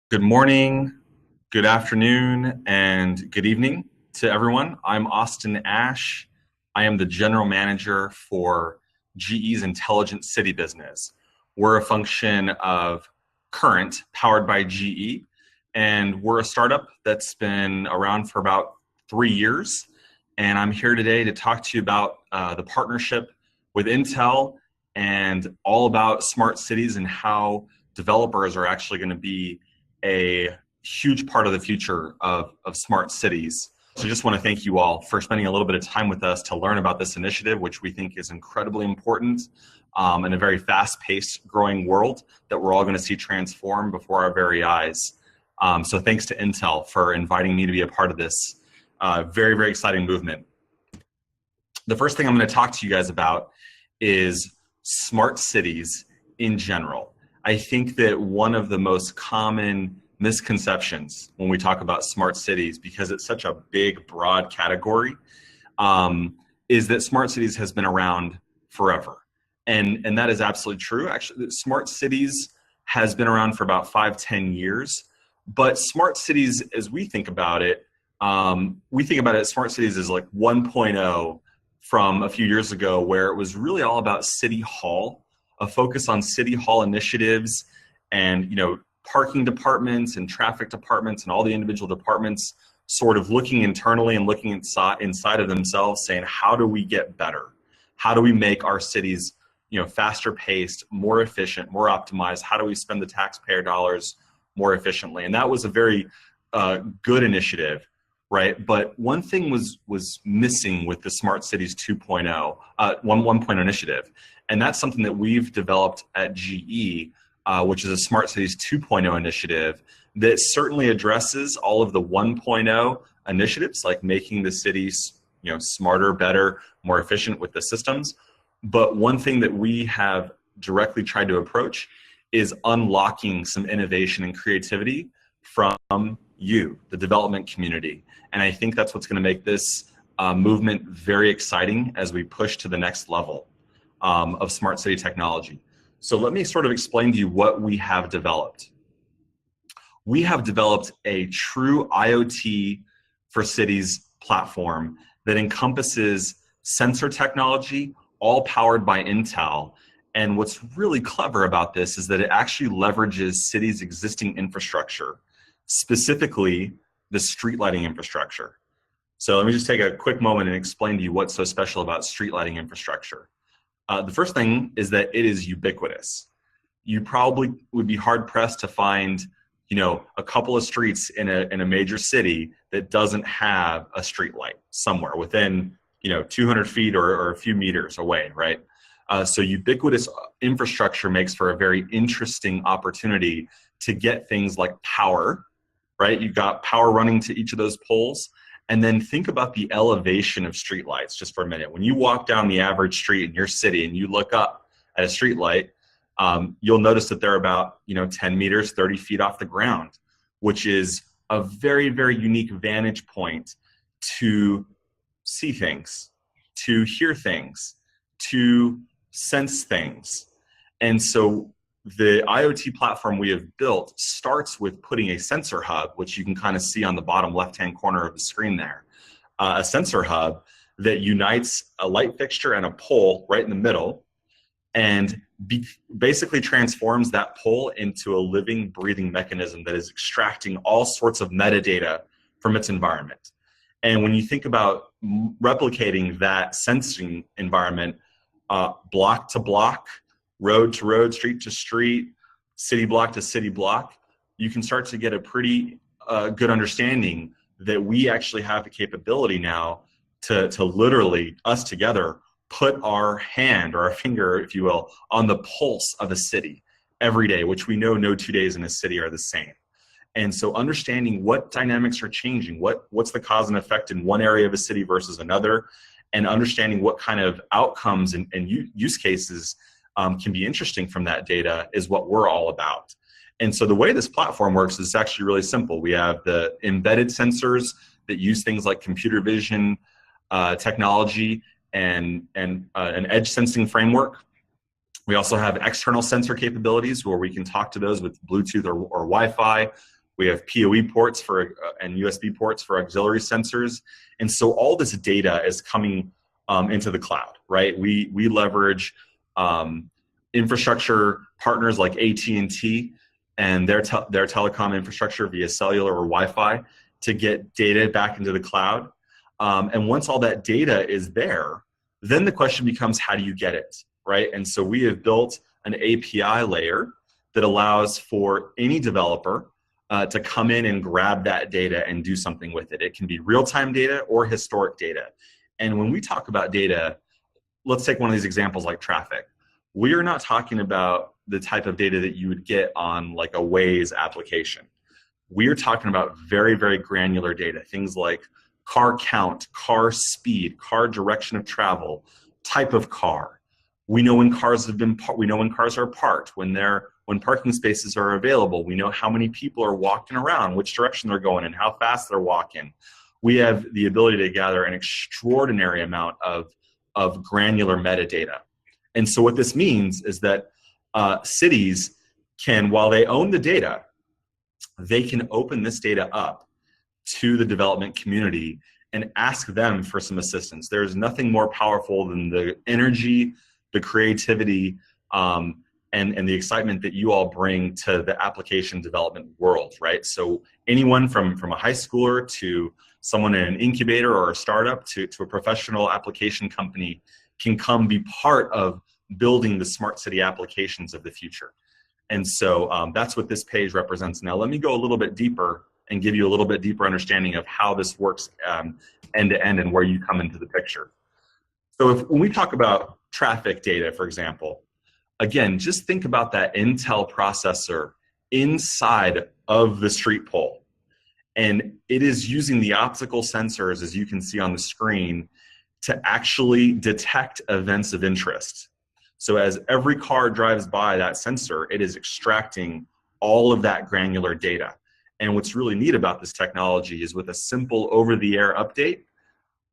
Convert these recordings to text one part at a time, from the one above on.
Good morning, good afternoon, and good evening to everyone. I'm Austin Ashe. I am the general manager for GE's Intelligent City business. We're a function of Current, powered by GE, and we're a startup that's been around for about 3 years. And I'm here today to talk to you about the partnership with Intel and all about smart cities and how developers are actually going to be a huge part of the future of smart cities. So I just want to thank you all for spending a little bit of time with us to learn about this initiative, which we think is incredibly important in a very fast-paced growing world that we're all going to see transform before our very eyes. So thanks to Intel for inviting me to be a part of this very, very exciting movement. The first thing I'm going to talk to you guys about is smart cities in general. I think that one of the most common misconceptions when we talk about smart cities, because it's such a big, broad category, is that smart cities has been around forever. And that is absolutely true. Actually, smart cities has been around for about 5-10 years. But smart cities, as we think about it, smart cities as like 1.0 from a few years ago, where it was really all about City Hall, a focus on City Hall initiatives and parking departments and traffic departments and all the individual departments sort of looking internally and looking inside of themselves, saying, how do we get better? How do we make our cities faster paced, more efficient, more optimized? How do we spend the taxpayer dollars more efficiently? And that was a very good initiative, right? But one thing was missing with the Smart Cities 2.0, 1.0 initiative. And that's something that we've developed at GE, which is a Smart Cities 2.0 initiative that certainly addresses all of the 1.0 initiatives, like making the cities smarter, better, more efficient with the systems. But one thing that we have directly tried to approach is unlocking some innovation and creativity from you, the development community. And I think that's what's going to make this movement very exciting as we push to the next level of smart city technology. So let me sort of explain to you what we have developed. We have developed a true IoT for cities platform that encompasses sensor technology, all powered by Intel. And what's really clever about this is that it actually leverages cities' existing infrastructure, specifically the street lighting infrastructure. So let me just take a quick moment and explain to you what's so special about street lighting infrastructure. The first thing is that it is ubiquitous. You probably would be hard pressed to find, a couple of streets in a major city that doesn't have a street light somewhere within, 200 feet or a few meters away, right? So ubiquitous infrastructure makes for a very interesting opportunity to get things like power, right? You've got power running to each of those poles. And then think about the elevation of streetlights just for a minute. When you walk down the average street in your city and you look up at a streetlight, you'll notice that they're about 10 meters, 30 feet off the ground, which is a very, very unique vantage point to see things, to hear things, to sense things. And so the IoT platform we have built starts with putting a sensor hub, which you can kind of see on the bottom left-hand corner of the screen there, a sensor hub that unites a light fixture and a pole right in the middle and basically transforms that pole into a living, breathing mechanism that is extracting all sorts of metadata from its environment. And when you think about replicating that sensing environment block to block, road to road, street to street, city block to city block, you can start to get a pretty good understanding that we actually have the capability now to literally, us together, put our hand or our finger, if you will, on the pulse of a city every day, which we know no 2 days in a city are the same. And so understanding what dynamics are changing, what's the cause and effect in one area of a city versus another, and understanding what kind of outcomes and use cases can be interesting from that data is what we're all about. And so the way this platform works is actually really simple. We have the embedded sensors that use things like computer vision technology and an edge sensing framework. We also have external sensor capabilities where we can talk to those with Bluetooth or Wi-Fi. We have PoE ports for and USB ports for auxiliary sensors. And so all this data is coming into the cloud, right? We leverage infrastructure partners like AT&T and their telecom infrastructure via cellular or Wi-Fi to get data back into the cloud. And once all that data is there, then the question becomes, how do you get it, right? And so we have built an API layer that allows for any developer to come in and grab that data and do something with it. It can be real-time data or historic data. And when we talk about data, let's take one of these examples like traffic. We are not talking about the type of data that you would get on like a Waze application. We are talking about very, very granular data, things like car count, car speed, car direction of travel, type of car. We know when cars have been, we know when cars are parked, when parking spaces are available. We know how many people are walking around, which direction they're going, and how fast they're walking. We have the ability to gather an extraordinary amount of granular metadata. And so what this means is that cities can, while they own the data, they can open this data up to the development community and ask them for some assistance. There's nothing more powerful than the energy, the creativity, and the excitement that you all bring to the application development world, right? So anyone from a high schooler to someone in an incubator or a startup to a professional application company can come be part of building the smart city applications of the future. And so that's what this page represents. Now let me go a little bit deeper and give you a little bit deeper understanding of how this works end to end and where you come into the picture. So when we talk about traffic data, for example, again, just think about that Intel processor inside of the street pole. And it is using the optical sensors, as you can see on the screen, to actually detect events of interest. So as every car drives by that sensor, it is extracting all of that granular data. And what's really neat about this technology is with a simple over-the-air update,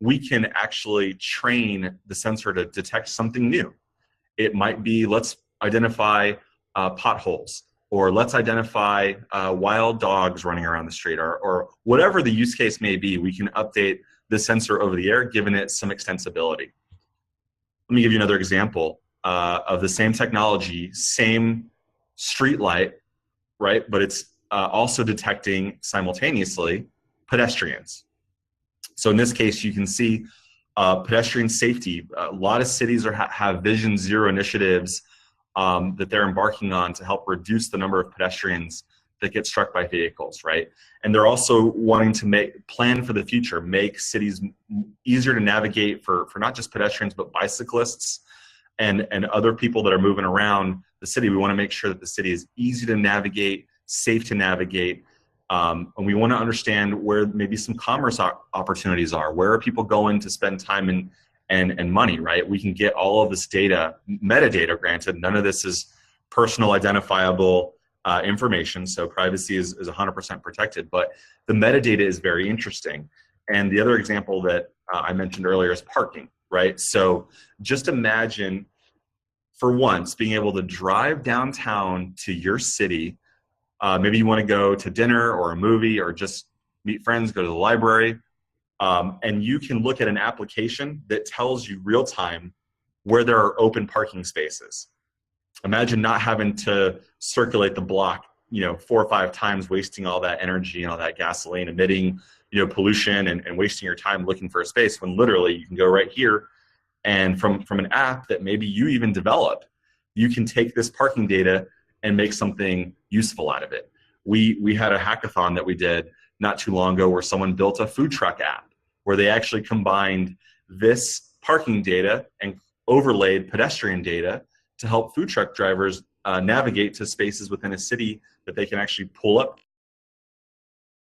we can actually train the sensor to detect something new. It might be, let's identify potholes, or let's identify wild dogs running around the street, or whatever the use case may be. We can update the sensor over the air, given it some extensibility. Let me give you another example of the same technology, same street light, right? But it's also detecting simultaneously pedestrians. So in this case, you can see pedestrian safety. A lot of cities have Vision Zero initiatives that they're embarking on to help reduce the number of pedestrians that get struck by vehicles, right? And they're also wanting to plan for the future, make cities easier to navigate for not just pedestrians, but bicyclists and other people that are moving around the city. We want to make sure that the city is easy to navigate, safe to navigate, and we want to understand where maybe some commerce opportunities are. Where are people going to spend time and money, right? We can get all of this data, metadata granted. None of this is personal identifiable information, so privacy is 100% protected, but the metadata is very interesting. And the other example that I mentioned earlier is parking, right? So just imagine, for once, being able to drive downtown to your city. Maybe you want to go to dinner or a movie or just meet friends, go to the library, and you can look at an application that tells you real time where there are open parking spaces. Imagine not having to circulate the block, 4 or 5 times, wasting all that energy and all that gasoline, emitting, pollution and wasting your time looking for a space, when literally you can go right here and from an app that maybe you even develop, you can take this parking data and make something useful out of it. We had a hackathon that we did not too long ago where someone built a food truck app where they actually combined this parking data and overlaid pedestrian data to help food truck drivers navigate to spaces within a city that they can actually pull up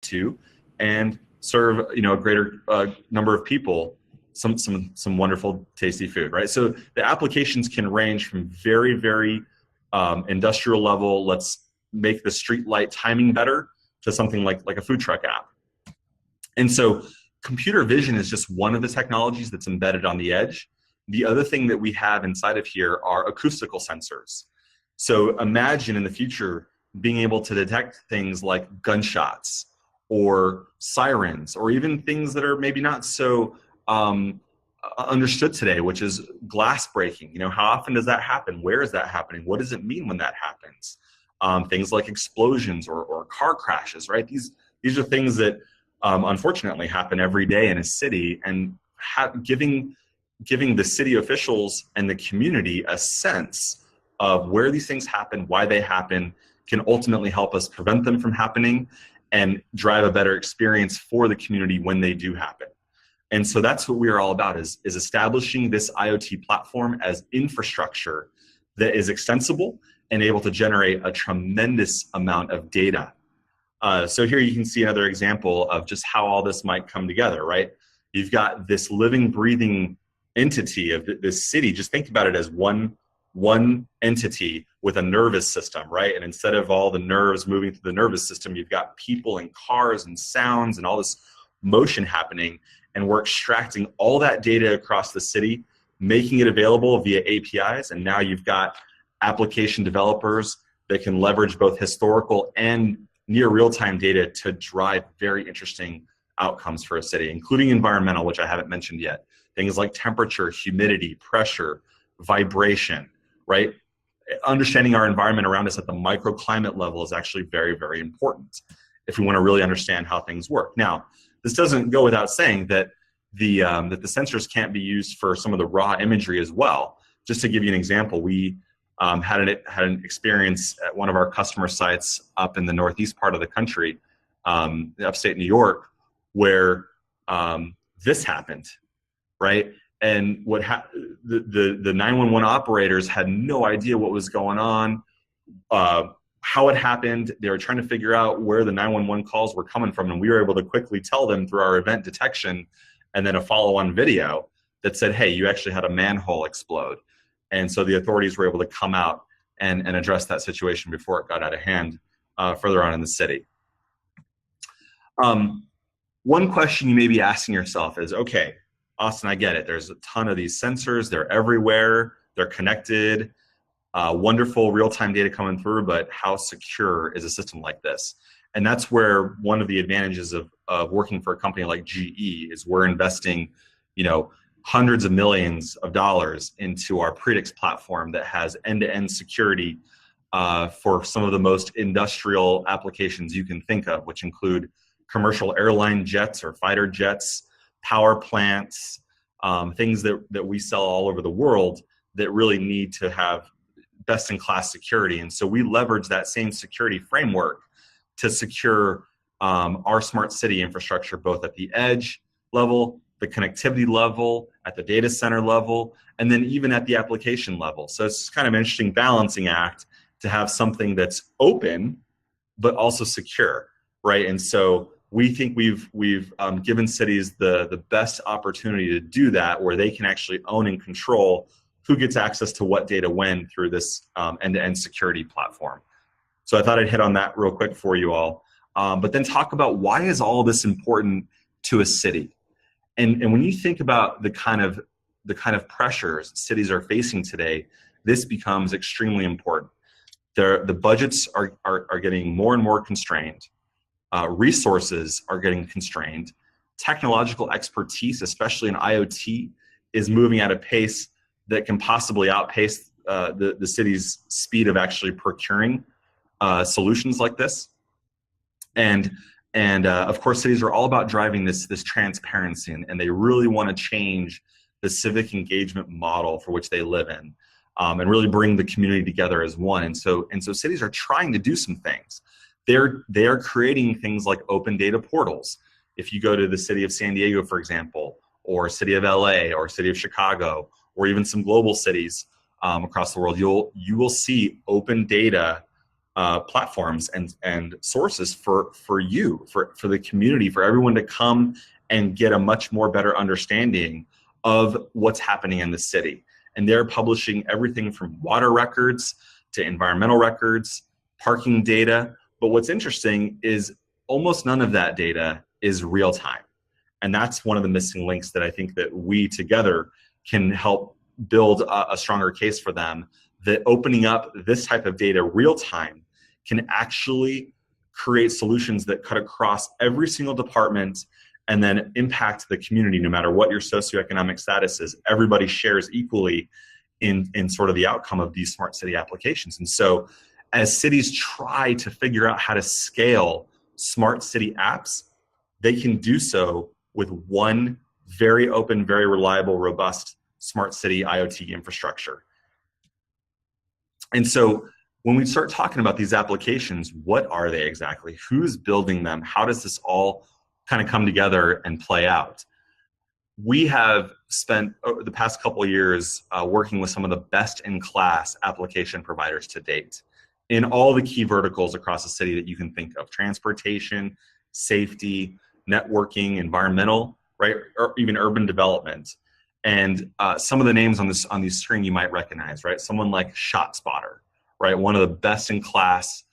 to and serve a greater number of people some wonderful tasty food, right? So the applications can range from very, very industrial level, let's make the street light timing better, to something like a food truck app. And so computer vision is just one of the technologies that's embedded on the edge. The other thing that we have inside of here are acoustical sensors. So imagine in the future being able to detect things like gunshots or sirens, or even things that are maybe not so understood today, which is glass breaking. You know, how often does that happen? Where is that happening? What does it mean when that happens? Things like explosions or car crashes, right? These are things that unfortunately happen every day in a city, and giving the city officials and the community a sense of where these things happen, why they happen, can ultimately help us prevent them from happening and drive a better experience for the community when they do happen. And so that's what we are all about, is establishing this IoT platform as infrastructure that is extensible and able to generate a tremendous amount of data. So here you can see another example of just how all this might come together, right? You've got this living, breathing entity of this city. Just think about it as one entity with a nervous system, right? And instead of all the nerves moving through the nervous system, you've got people and cars and sounds and all this motion happening. And we're extracting all that data across the city, making it available via APIs. And now you've got application developers that can leverage both historical and near real-time data to drive very interesting outcomes for a city, including environmental, which I haven't mentioned yet. Things like temperature, humidity, pressure, vibration, right? Understanding our environment around us at the microclimate level is actually very, very important if we want to really understand how things work. Now, this doesn't go without saying that the sensors can't be used for some of the raw imagery as well. Just to give you an example, we had an experience at one of our customer sites up in the northeast part of the country, upstate New York, where this happened, right? And the 911 operators had no idea what was going on, how it happened. They were trying to figure out where the 911 calls were coming from, and we were able to quickly tell them through our event detection and then a follow-on video that said, hey, you actually had a manhole explode. And so the authorities were able to come out and address that situation before it got out of hand further on in the city. One question you may be asking yourself is, okay, Austin, I get it. There's a ton of these sensors. They're everywhere. They're connected. Wonderful real-time data coming through, but how secure is a system like this? And that's where one of the advantages of working for a company like GE is we're investing, hundreds of millions of dollars into our Predix platform that has end-to-end security for some of the most industrial applications you can think of, which include commercial airline jets or fighter jets, power plants, things that we sell all over the world that really need to have best-in-class security. And so we leverage that same security framework to secure our smart city infrastructure, both at the edge level, the connectivity level, at the data center level, and then even at the application level. So it's kind of an interesting balancing act to have something that's open, but also secure, right? And so we think we've given cities the best opportunity to do that, where they can actually own and control who gets access to what data when through this end-to-end security platform. So I thought I'd hit on that real quick for you all, but then talk about why is all this important to a city. And when you think about the kind of pressures cities are facing today, this becomes extremely important. The budgets are getting more and more constrained. Resources are getting constrained. Technological expertise, especially in IoT, is moving at a pace that can possibly outpace the city's speed of actually procuring solutions like this. And of course, cities are all about driving this transparency, and they really want to change the civic engagement model for which they live in, and really bring the community together as one. And so cities are trying to do some things. They are creating things like open data portals. If you go to the city of San Diego, for example, or city of LA, or city of Chicago, or even some global cities across the world, you will see open data platforms and sources for the community, for everyone to come and get a much more better understanding of what's happening in the city. And they're publishing everything from water records to environmental records, parking data. But what's interesting is almost none of that data is real time. And that's one of the missing links that I think that we together can help build a stronger case for them, that opening up this type of data real time can actually create solutions that cut across every single department and then impact the community no matter what your socioeconomic status is. Everybody shares equally in sort of the outcome of these smart city applications. And so as cities try to figure out how to scale smart city apps, they can do so with one very open, very reliable, robust smart city IoT infrastructure. And so when we start talking about these applications, what are they exactly? Who's building them? How does this all kind of come together and play out? We have spent the past couple of years working with some of the best-in-class application providers to date in all the key verticals across the city that you can think of: transportation, safety, networking, environmental, right, or even urban development. And some of the names on this screen you might recognize, right? Someone like ShotSpotter, right? One of the best-in-class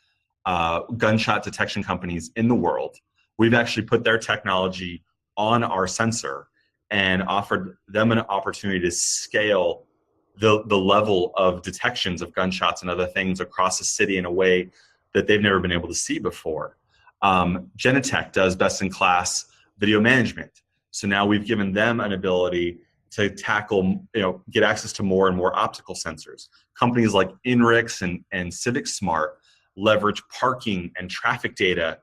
gunshot detection companies in the world. We've actually put their technology on our sensor and offered them an opportunity to scale the level of detections of gunshots and other things across the city in a way that they've never been able to see before. Genetec does best-in-class video management. So now we've given them an ability to tackle, get access to more and more optical sensors. Companies like Inrix and CivicSmart leverage parking and traffic data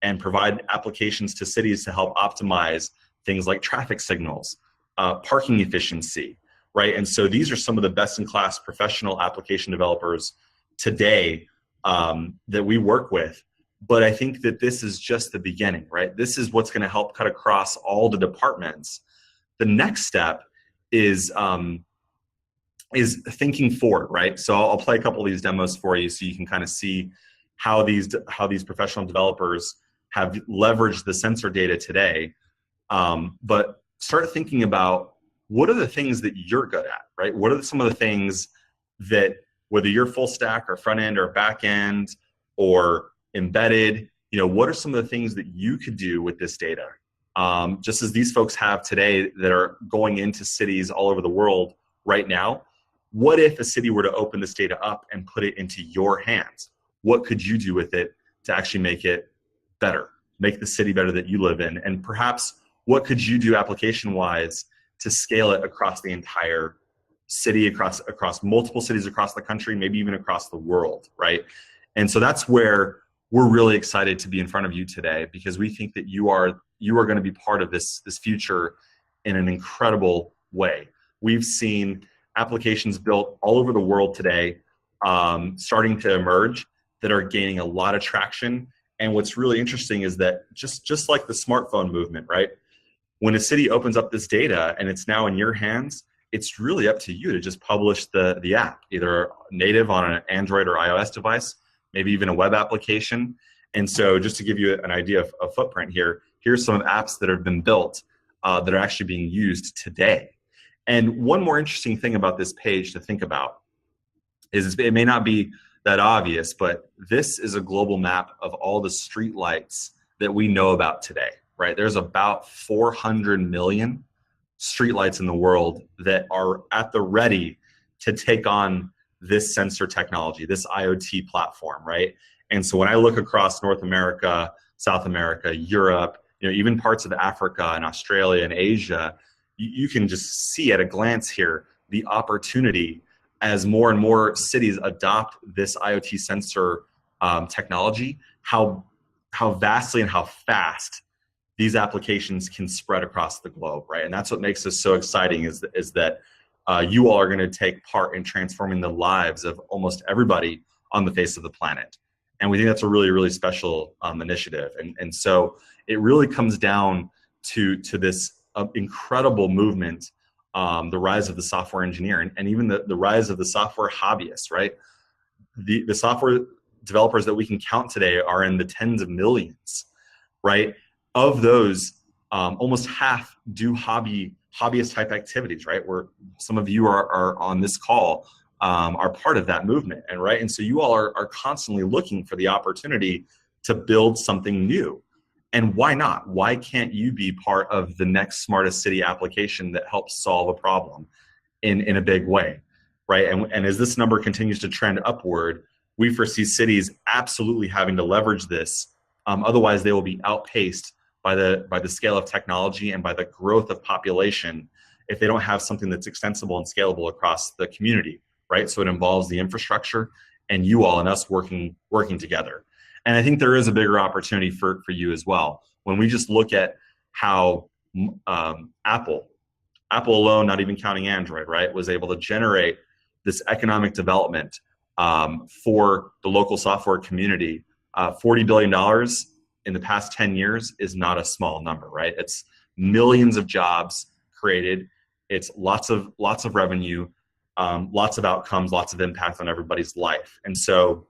and provide applications to cities to help optimize things like traffic signals, parking efficiency, right? And so these are some of the best-in-class professional application developers today that we work with. But I think that this is just the beginning, right? This is what's going to help cut across all the departments. The next step is thinking forward, right? So I'll play a couple of these demos for you so you can kind of see how these professional developers have leveraged the sensor data today. But start thinking about what are the things that you're good at, right? What are some of the things that, whether you're full stack or front end or back end or embedded, what are some of the things that you could do with this data? Just as these folks have today that are going into cities all over the world right now, what if a city were to open this data up and put it into your hands? What could you do with it to actually make it better, make the city better that you live in? And perhaps what could you do application-wise to scale it across the entire city, across multiple cities across the country, maybe even across the world, right? And so that's where we're really excited to be in front of you today, because we think that you are going to be part of this future in an incredible way. We've seen applications built all over the world today starting to emerge that are gaining a lot of traction. And what's really interesting is that just like the smartphone movement, right? When a city opens up this data and it's now in your hands, it's really up to you to just publish the app, either native on an Android or iOS device, maybe even a web application. And so just to give you an idea of footprint here, here's some apps that have been built that are actually being used today. And one more interesting thing about this page to think about is it may not be that obvious, but this is a global map of all the street lights that we know about today, right? There's about 400 million streetlights in the world that are at the ready to take on this sensor technology, this IoT platform, right? And so when I look across North America, South America, Europe, even parts of Africa and Australia and Asia, you can just see at a glance here the opportunity as more and more cities adopt this IoT sensor technology, how vastly and how fast these applications can spread across the globe, right? And that's what makes this so exciting is that you all are going to take part in transforming the lives of almost everybody on the face of the planet. And we think that's a really, really special initiative. And so it really comes down to this incredible movement, the rise of the software engineer and even the rise of the software hobbyists, right? The software developers that we can count today are in the tens of millions, right? Of those, almost half do hobbyist type activities, right? Where some of you are on this call are part of that movement, and so you all are constantly looking for the opportunity to build something new. And why not? Why can't you be part of the next smartest city application that helps solve a problem in a big way, right? And as this number continues to trend upward, we foresee cities absolutely having to leverage this. Otherwise, they will be outpaced by the scale of technology and by the growth of population if they don't have something that's extensible and scalable across the community, right? So it involves the infrastructure and you all and us working together. And I think there is a bigger opportunity for you as well. When we just look at how Apple alone, not even counting Android, right, was able to generate this economic development for the local software community. $40 billion in the past 10 years is not a small number, right? It's millions of jobs created. It's lots of revenue, lots of outcomes, lots of impact on everybody's life. And so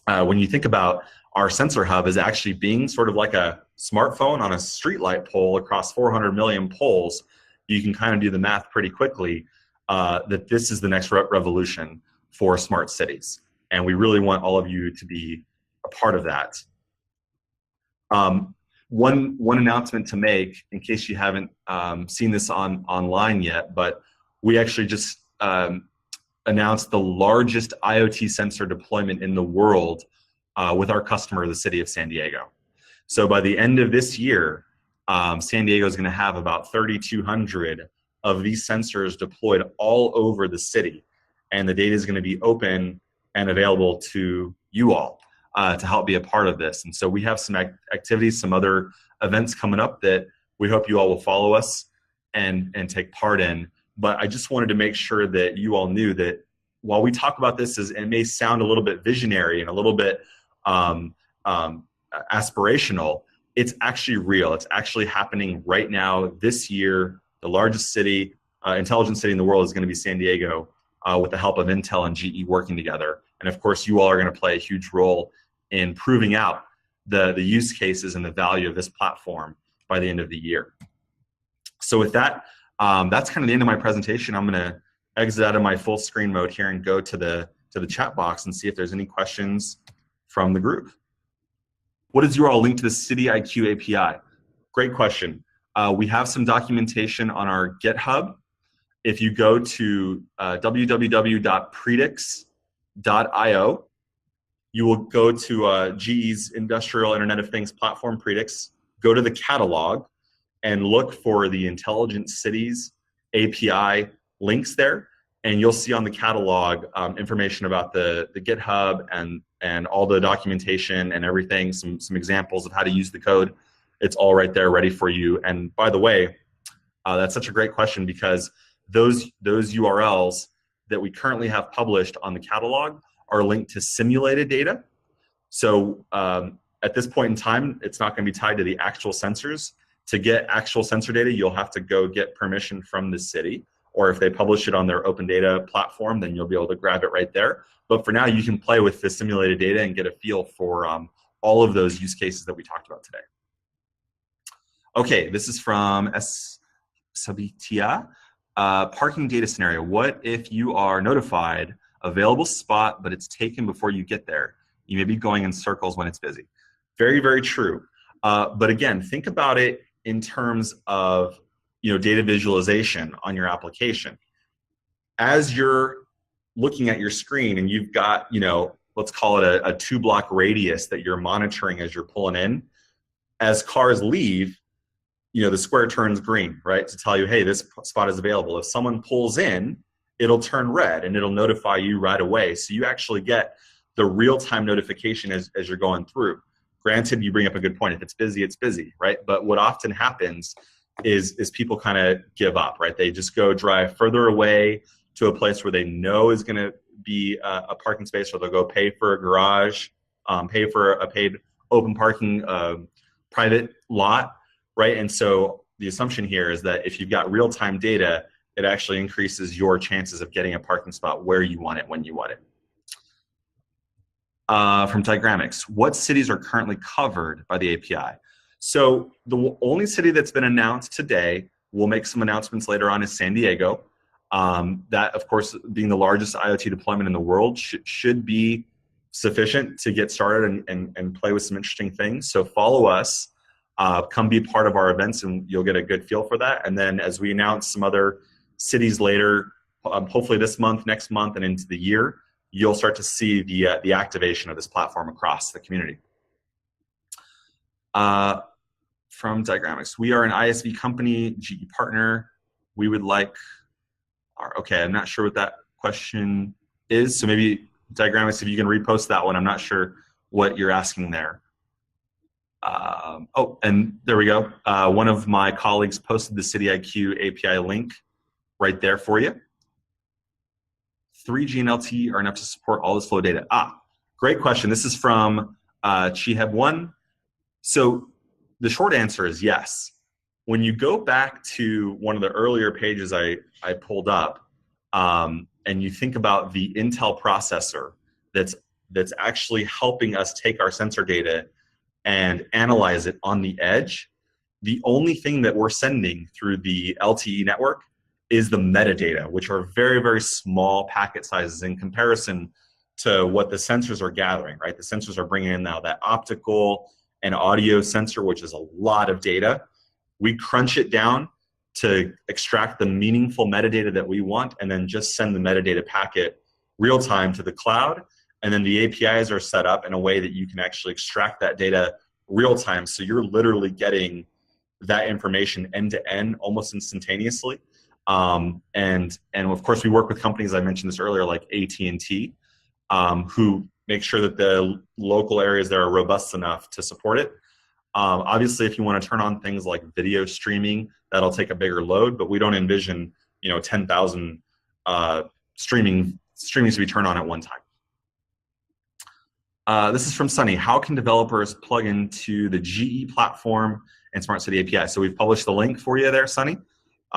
when you think about our sensor hub as actually being sort of like a smartphone on a streetlight pole across 400 million poles, you can kind of do the math pretty quickly that this is the next revolution for smart cities. And we really want all of you to be a part of that. One announcement to make, in case you haven't seen this online yet, but we actually just announced the largest IoT sensor deployment in the world with our customer, the city of San Diego. So by the end of this year, San Diego is going to have about 3,200 of these sensors deployed all over the city. And the data is going to be open and available to you all to help be a part of this. And so we have some activities, some other events coming up that we hope you all will follow us and take part in. But I just wanted to make sure that you all knew that while we talk about this, it may sound a little bit visionary and a little bit aspirational, it's actually real. It's actually happening right now this year. The largest city, intelligent city in the world is going to be San Diego with the help of Intel and GE working together. And of course, you all are going to play a huge role in proving out the use cases and the value of this platform by the end of the year. So with that, that's kind of the end of my presentation. I'm going to exit out of my full screen mode here and go to the chat box and see if there's any questions from the group. What is your all link to the CityIQ API? Great question. We have some documentation on our GitHub. If you go to www.predix.io, you will go to GE's Industrial Internet of Things platform, Predix, go to the catalog, and look for the Intelligent Cities API links there. And you'll see on the catalog information about the GitHub and all the documentation and everything, some examples of how to use the code. It's all right there ready for you. And by the way, that's such a great question because those URLs that we currently have published on the catalog are linked to simulated data. So at this point in time, it's not going to be tied to the actual sensors. To get actual sensor data, you'll have to go get permission from the city. Or if they publish it on their open data platform, then you'll be able to grab it right there. But for now, you can play with the simulated data and get a feel for all of those use cases that we talked about today. Okay, this is from S. Sabitia. Parking data scenario. What if you are notified available spot, but it's taken before you get there? You may be going in circles when it's busy. Very, very true. But again, think about it in terms of data visualization on your application. As you're looking at your screen and you've got, let's call it a 2-block radius that you're monitoring as you're pulling in, as cars leave, the square turns green, right, to tell you, hey, this spot is available. If someone pulls in, it'll turn red and it'll notify you right away. So you actually get the real-time notification as you're going through. Granted, you bring up a good point. If it's busy, it's busy, right? But what often happens is people kind of give up, right? They just go drive further away to a place where they know is going to be a parking space, or they'll go pay for a garage, pay for a paid open parking private lot, right? And so the assumption here is that if you've got real-time data, it actually increases your chances of getting a parking spot where you want it, when you want it. From Diagramics, what cities are currently covered by the API? So the only city that's been announced today, we'll make some announcements later on, is San Diego. That, of course, being the largest IoT deployment in the world, should be sufficient to get started and play with some interesting things. So follow us, come be part of our events, and you'll get a good feel for that. And then as we announce some other cities later, hopefully this month, next month, and into the year, you'll start to see the activation of this platform across the community. From Diagramics, we are an ISV company, GE partner. We would like okay, I'm not sure what that question is, so maybe Diagramics, if you can repost that one. I'm not sure what you're asking there. Oh, and there we go. One of my colleagues posted the CityIQ API link right there for you. 3G and LTE are enough to support all this flow data. Great question. This is from Chiheb1. So the short answer is yes. When you go back to one of the earlier pages I pulled up, and you think about the Intel processor that's actually helping us take our sensor data and analyze it on the edge, the only thing that we're sending through the LTE network is the metadata, which are very, very small packet sizes in comparison to what the sensors are gathering, right? The sensors are bringing in now that optical and audio sensor, which is a lot of data. We crunch it down to extract the meaningful metadata that we want, and then just send the metadata packet real time to the cloud. And then the APIs are set up in a way that you can actually extract that data real time. So you're literally getting that information end to end almost instantaneously. And of course, we work with companies, I mentioned this earlier, like AT&T, who make sure that the local areas there are robust enough to support it. Obviously, if you want to turn on things like video streaming, that'll take a bigger load, but we don't envision 10,000 streamings to be turned on at one time. This is from Sunny. How can developers plug into the GE platform and Smart City API? So we've published the link for you there, Sunny.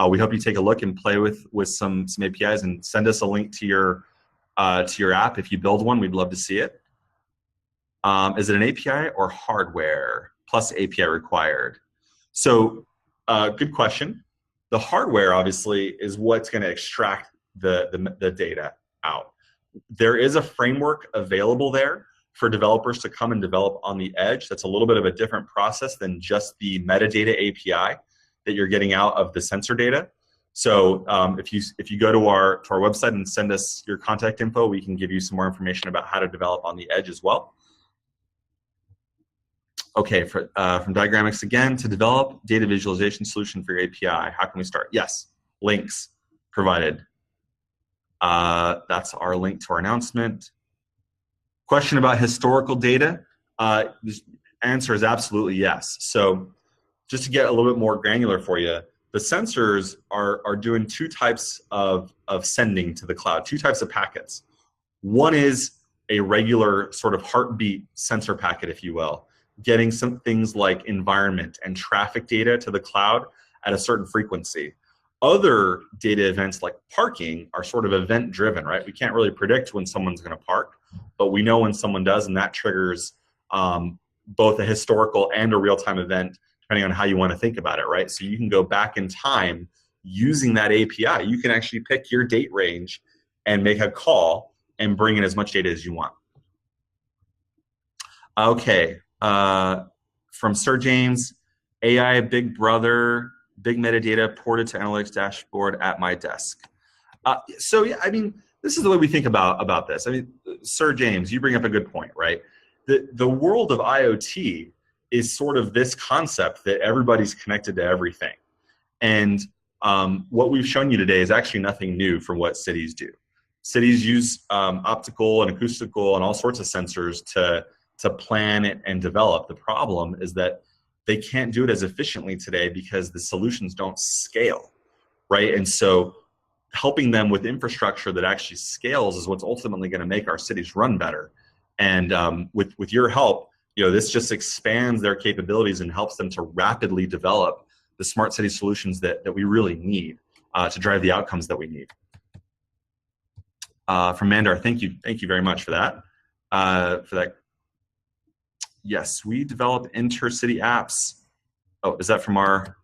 We hope you take a look and play with some APIs, and send us a link to your app. If you build one, we'd love to see it. Is it an API or hardware plus API required? So good question. The hardware obviously is what's going to extract the data out. There is a framework available there for developers to come and develop on the edge. That's a little bit of a different process than just the metadata API that you're getting out of the sensor data. So if you go to our website and send us your contact info, we can give you some more information about how to develop on the edge as well. Okay, from Diagramics again, to develop data visualization solution for your API, how can we start? Yes, links provided. That's our link to our announcement. Question about historical data. The answer is absolutely yes. So just to get a little bit more granular for you, the sensors are doing two types of sending to the cloud, two types of packets. One is a regular sort of heartbeat sensor packet, if you will, getting some things like environment and traffic data to the cloud at a certain frequency. Other data events like parking are sort of event driven, right? We can't really predict when someone's going to park, but we know when someone does, and that triggers both a historical and a real-time event, depending on how you want to think about it, right? So you can go back in time using that API. You can actually pick your date range and make a call and bring in as much data as you want. Okay, from Sir James, AI Big Brother, big metadata ported to analytics dashboard at my desk. So yeah, I mean, this is the way we think about this. I mean, Sir James, you bring up a good point, right? The world of IoT is sort of this concept that everybody's connected to everything. And what we've shown you today is actually nothing new from what cities do. Cities use optical and acoustical and all sorts of sensors to plan it and develop. The problem is that they can't do it as efficiently today because the solutions don't scale, right? And so helping them with infrastructure that actually scales is what's ultimately going to make our cities run better. And with your help, this just expands their capabilities and helps them to rapidly develop the smart city solutions that we really need to drive the outcomes that we need. From Mandar, thank you very much for that. Yes, we develop Intercity Apps. Oh, is that from our?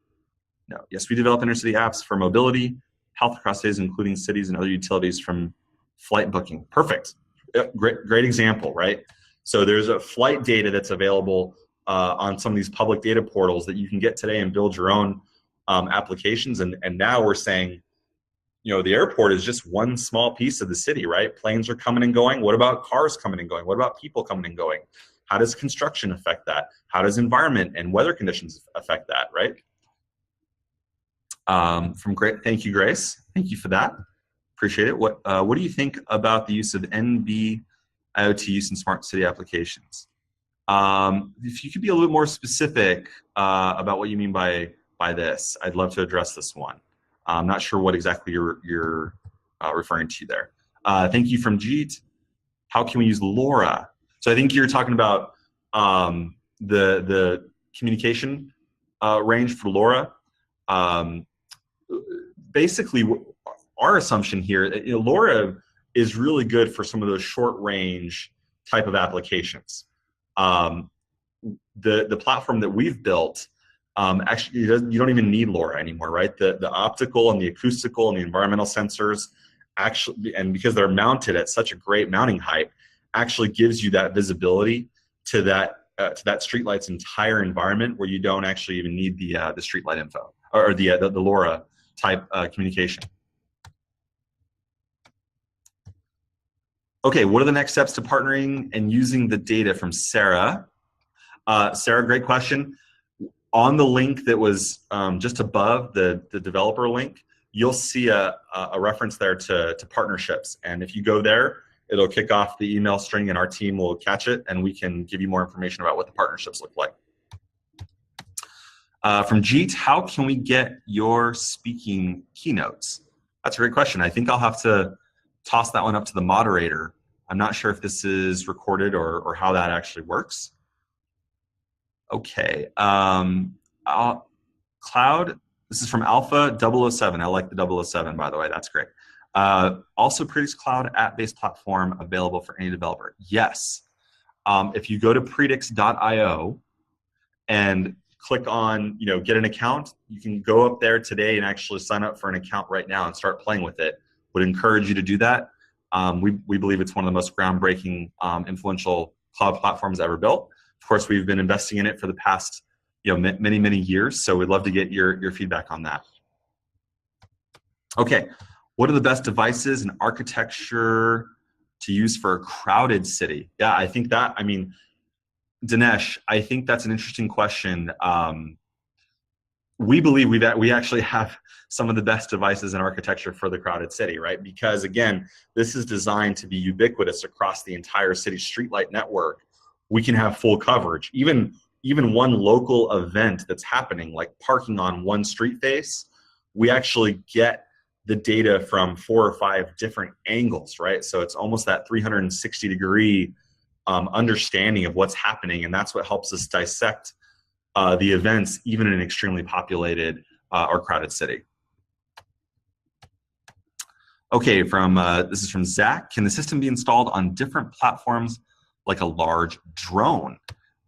No. Yes, we develop Intercity Apps for mobility, health across cities, including cities and other utilities from flight booking. Perfect. Great example, right? So there's a flight data that's available on some of these public data portals that you can get today and build your own applications. And now we're saying, the airport is just one small piece of the city, right? Planes are coming and going. What about cars coming and going? What about people coming and going? How does construction affect that? How does environment and weather conditions affect that, right? Thank you, Grace. Thank you for that. Appreciate it. What do you think about the use of NB IoT use in smart city applications? If you could be a little more specific about what you mean by this, I'd love to address this one. I'm not sure what exactly you're referring to there. Thank you from Jeet. How can we use LoRa? So I think you're talking about the communication range for LoRa. Basically, our assumption here, LoRa is really good for some of those short range type of applications. The platform that we've built, actually, you don't even need LoRa anymore, right? The optical and the acoustical and the environmental sensors actually, and because they're mounted at such a great mounting height, actually gives you that visibility to that streetlight's entire environment, where you don't actually even need the streetlight info or the LoRa type communication. Okay, what are the next steps to partnering and using the data from Sarah? Sarah, great question. On the link that was just above the developer link, you'll see a reference there to partnerships. And if you go there, it'll kick off the email string and our team will catch it and we can give you more information about what the partnerships look like. From Jeet, how can we get your speaking keynotes? That's a great question. I think I'll have to toss that one up to the moderator. I'm not sure if this is recorded or how that actually works. Okay. Cloud, this is from Alpha 007. I like the 007, by the way. That's great. Also, Predix Cloud app-based platform available for any developer. Yes. If you go to predix.io and click on, get an account, you can go up there today and actually sign up for an account right now and start playing with it. Would encourage you to do that. We believe it's one of the most groundbreaking, influential cloud platforms ever built. Of course, we've been investing in it for the past, many, many years. So we'd love to get your feedback on that. Okay, what are the best devices and architecture to use for a crowded city? Yeah, I think that, Dinesh, I think that's an interesting question. We believe we actually have some of the best devices and architecture for the crowded city, right? Because again, this is designed to be ubiquitous across the entire city streetlight network. We can have full coverage. Even one local event that's happening, like parking on one street face, we actually get the data from 4 or 5 different angles, right? So it's almost that 360-degree understanding of what's happening, and that's what helps us dissect the events, even in an extremely populated or crowded city. Okay, this is from Zach. Can the system be installed on different platforms like a large drone?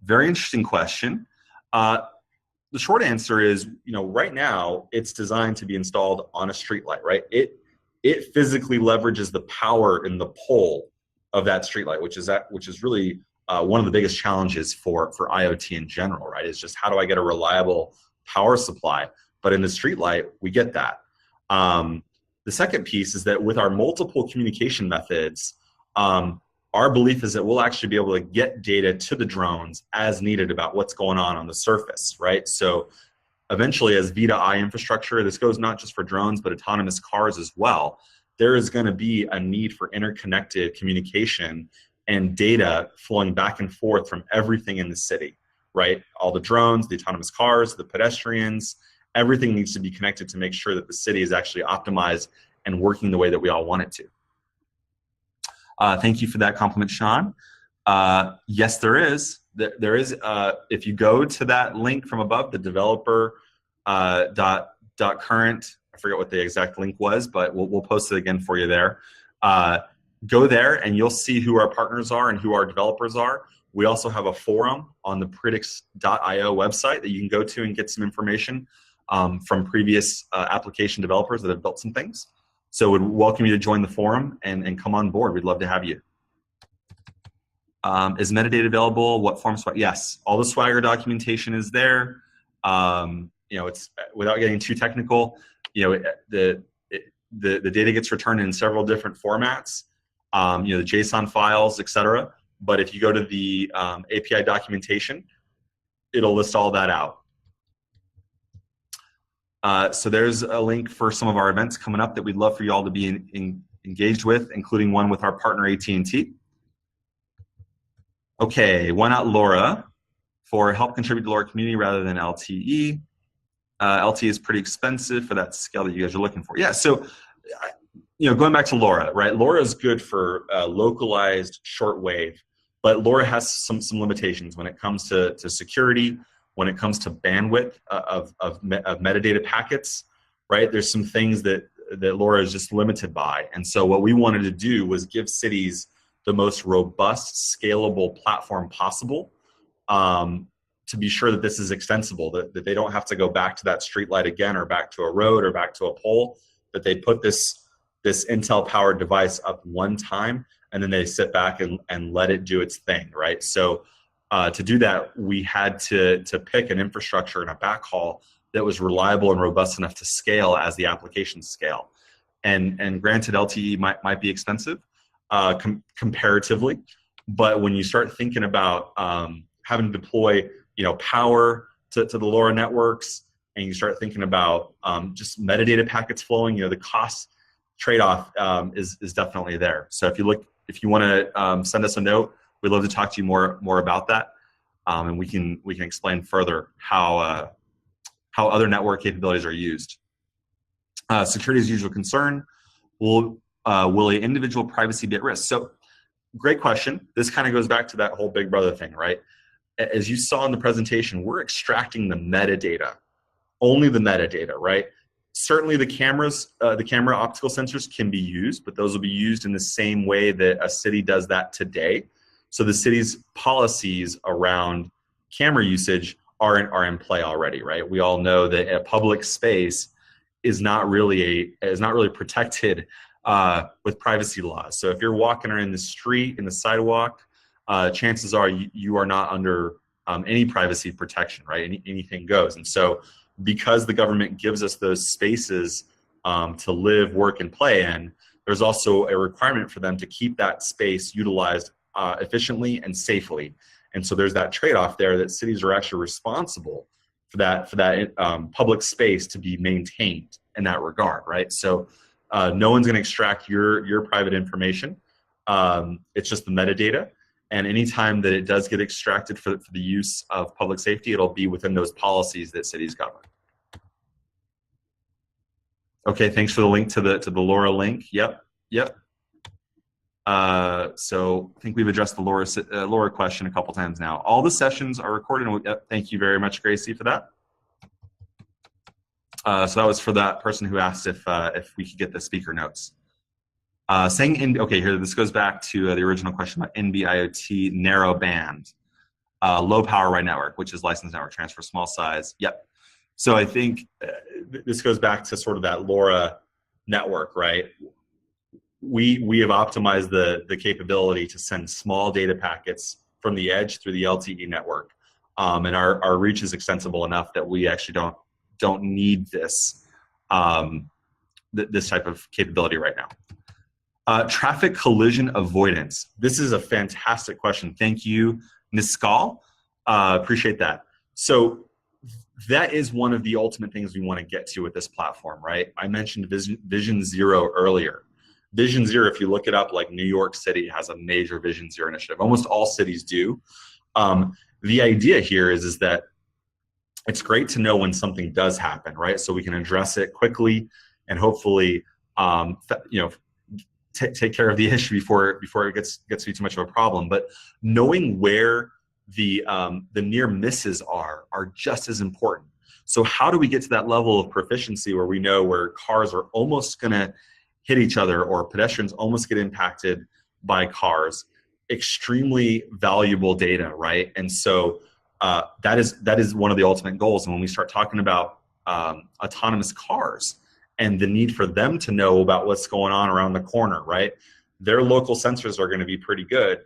Very interesting question. The short answer is, right now it's designed to be installed on a streetlight, right? It physically leverages the power in the pole of that streetlight, which is really one of the biggest challenges for IoT in general, right? Is just how do I get a reliable power supply? But in the streetlight, we get that. The second piece is that with our multiple communication methods, our belief is that we'll actually be able to get data to the drones as needed about what's going on the surface, right? So eventually, as V2I infrastructure, this goes not just for drones, but autonomous cars as well, there is going to be a need for interconnected communication and data flowing back and forth from everything in the city, right? All the drones, the autonomous cars, the pedestrians, everything needs to be connected to make sure that the city is actually optimized and working the way that we all want it to. Thank you for that compliment, Sean. Yes, there is. There is. If you go to that link from above, the developer .current, I forget what the exact link was, but we'll post it again for you there. Go there and you'll see who our partners are and who our developers are. We also have a forum on the predix.io website that you can go to and get some information from previous application developers that have built some things. So we'd welcome you to join the forum and come on board. We'd love to have you. Is metadata available? What form? Yes, all the Swagger documentation is there. It's without getting too technical. the data gets returned in several different formats, the JSON files, etc. But if you go to the API documentation, it'll list all that out. So there's a link for some of our events coming up that we'd love for you all to be engaged with, including one with our partner AT&T. Okay, why not LoRa for help contribute to LoRa community rather than LTE? LTE is pretty expensive for that scale that you guys are looking for. Yeah, so going back to LoRa, right? LoRa is good for localized shortwave, but LoRa has some limitations when it comes to security, when it comes to bandwidth of metadata packets, right? There's some things that LoRa is just limited by. And so what we wanted to do was give cities the most robust, scalable platform possible, to be sure that this is extensible, that they don't have to go back to that street light again, or back to a road, or back to a pole, that they put this Intel-powered device up one time, and then they sit back and let it do its thing, right? So to do that, we had to pick an infrastructure and a backhaul that was reliable and robust enough to scale as the applications scale. And granted, LTE might be expensive comparatively, but when you start thinking about having to deploy power to the LoRa networks, and you start thinking about just metadata packets flowing, the cost trade-off is definitely there. So if you want to send us a note, we'd love to talk to you more about that, and we can explain further how other network capabilities are used. Security is a usual concern. Will an individual privacy be at risk? So, great question. This kind of goes back to that whole Big Brother thing, right? As you saw in the presentation, we're extracting the metadata, only the metadata, right? Certainly the camera optical sensors can be used, but those will be used in the same way that a city does that today. So the city's policies around camera usage are in play already, right? We all know that a public space is not really protected with privacy laws. So if you're walking around the street, in the sidewalk, chances are you are not under any privacy protection, right? Anything goes. And so because the government gives us those spaces to live, work, and play in, there's also a requirement for them to keep that space utilized efficiently and safely. And so there's that trade-off there, that cities are actually responsible for that public space to be maintained in that regard, right? So no one's going to extract your private information. It's just the metadata. And anytime that it does get extracted for the use of public safety, it'll be within those policies that cities govern. Okay, thanks for the link to the LoRa link. Yep. So I think we've addressed the LoRa question a couple times now. All the sessions are recorded. And thank you very much, Gracie, for that. So that was for that person who asked if we could get the speaker notes. Okay, here, this goes back to the original question about NB-IoT narrow band, low power wide network, which is licensed network transfer, small size. Yep. So I think this goes back to sort of that LoRa network, right? We have optimized the capability to send small data packets from the edge through the LTE network, and our reach is extensible enough that we actually don't need this this type of capability right now. Traffic collision avoidance. This is a fantastic question. Thank you, Niskal. Appreciate that. So that is one of the ultimate things we want to get to with this platform, right? I mentioned Vision Zero earlier. Vision Zero, if you look it up, like New York City has a major Vision Zero initiative. Almost all cities do. The idea here is that it's great to know when something does happen, right? So we can address it quickly and hopefully, take care of the issue before it gets to be too much of a problem. But knowing where the near misses are just as important. So how do we get to that level of proficiency where we know where cars are almost going to hit each other or pedestrians almost get impacted by cars? Extremely valuable data, right? And so that is one of the ultimate goals. And when we start talking about autonomous cars and the need for them to know about what's going on around the corner, right? Their local sensors are going to be pretty good,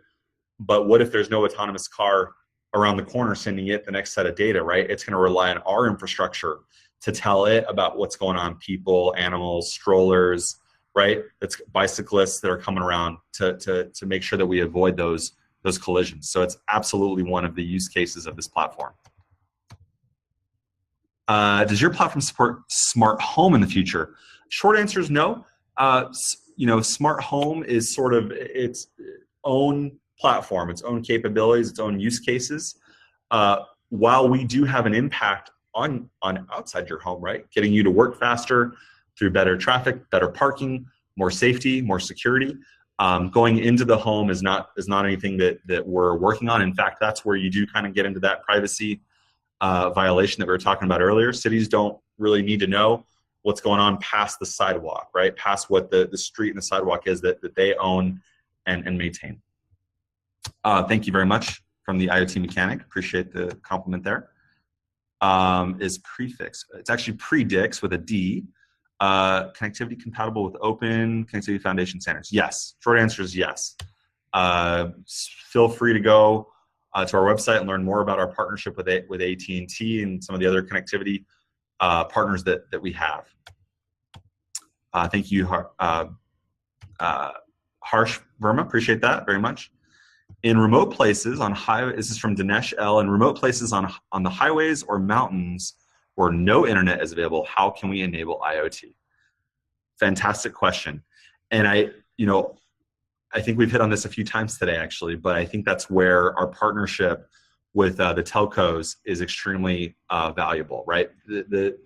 but what if there's no autonomous car around the corner sending it the next set of data, right? It's going to rely on our infrastructure to tell it about what's going on, people, animals, strollers, right? It's bicyclists that are coming around to make sure that we avoid those collisions. So it's absolutely one of the use cases of this platform. Does your platform support smart home in the future? Short answer is no. Smart home is sort of its own platform, its own capabilities, its own use cases. While we do have an impact on outside your home, right? Getting you to work faster through better traffic, better parking, more safety, more security. Going into the home is not anything that we're working on. In fact, that's where you do kind of get into that privacy violation that we were talking about earlier. Cities don't really need to know what's going on past the sidewalk, right? Past what the street and the sidewalk is that they own and maintain. Thank you very much from the IoT mechanic. Appreciate the compliment there. Is prefix. It's actually predix with a D. Connectivity compatible with Open Connectivity Foundation standards? Yes. Short answer is yes. Feel free to go to our website and learn more about our partnership with AT&T and some of the other connectivity partners that we have. Thank you, Harsh Verma. Appreciate that very much. In remote places on highway, this is from Dinesh L. In remote places on the highways or mountains where no internet is available, how can we enable IoT? Fantastic question. And I think we've hit on this a few times today, actually, but I think that's where our partnership with the telcos is extremely valuable, right? The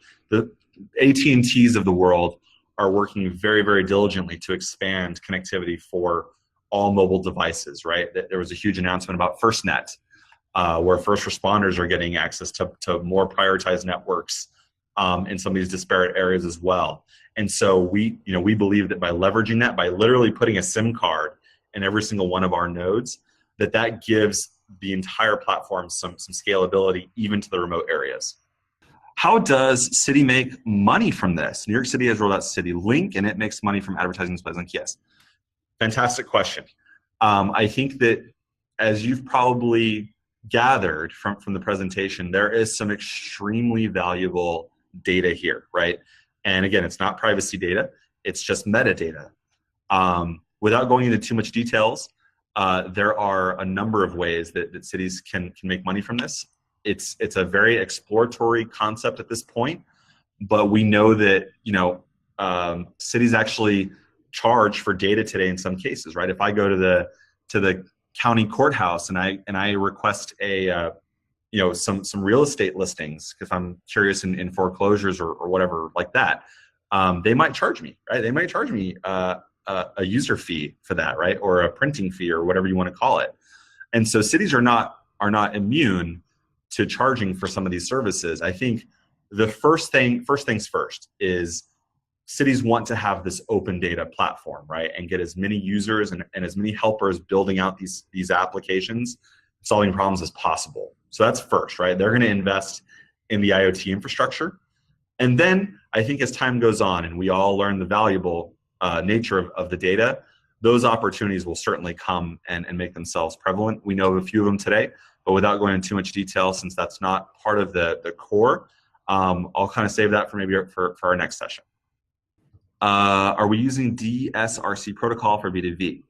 AT&Ts of the world are working very, very diligently to expand connectivity for all mobile devices, right? There was a huge announcement about FirstNet, where first responders are getting access to more prioritized networks in some of these disparate areas as well. And so we believe that by leveraging that, by literally putting a SIM card in every single one of our nodes, that gives the entire platform some scalability even to the remote areas. How does City make money from this? New York City has rolled out CityLink, and it makes money from advertising displays on kiosks. Fantastic question. I think that as you've probably gathered from the presentation, there is some extremely valuable data here, right? And again, it's not privacy data, it's just metadata. Without going into too much details, there are a number of ways that cities can make money from this. It's a very exploratory concept at this point, but we know that cities actually charge for data today in some cases, right? If I go to the county courthouse and I request some real estate listings, if I'm curious in foreclosures or whatever like that, they might charge me, right? They might charge me a user fee for that, right? Or a printing fee or whatever you want to call it. And so cities are not immune to charging for some of these services. I think the first things first is cities want to have this open data platform, right? And get as many users and as many helpers building out these applications, solving problems as possible. So that's first, right? They're going to invest in the IoT infrastructure. And then I think as time goes on and we all learn the valuable nature of the data, those opportunities will certainly come and make themselves prevalent. We know of a few of them today, but without going into too much detail, since that's not part of the core, I'll kind of save that for maybe for our next session. Are we using DSRC protocol for V2V?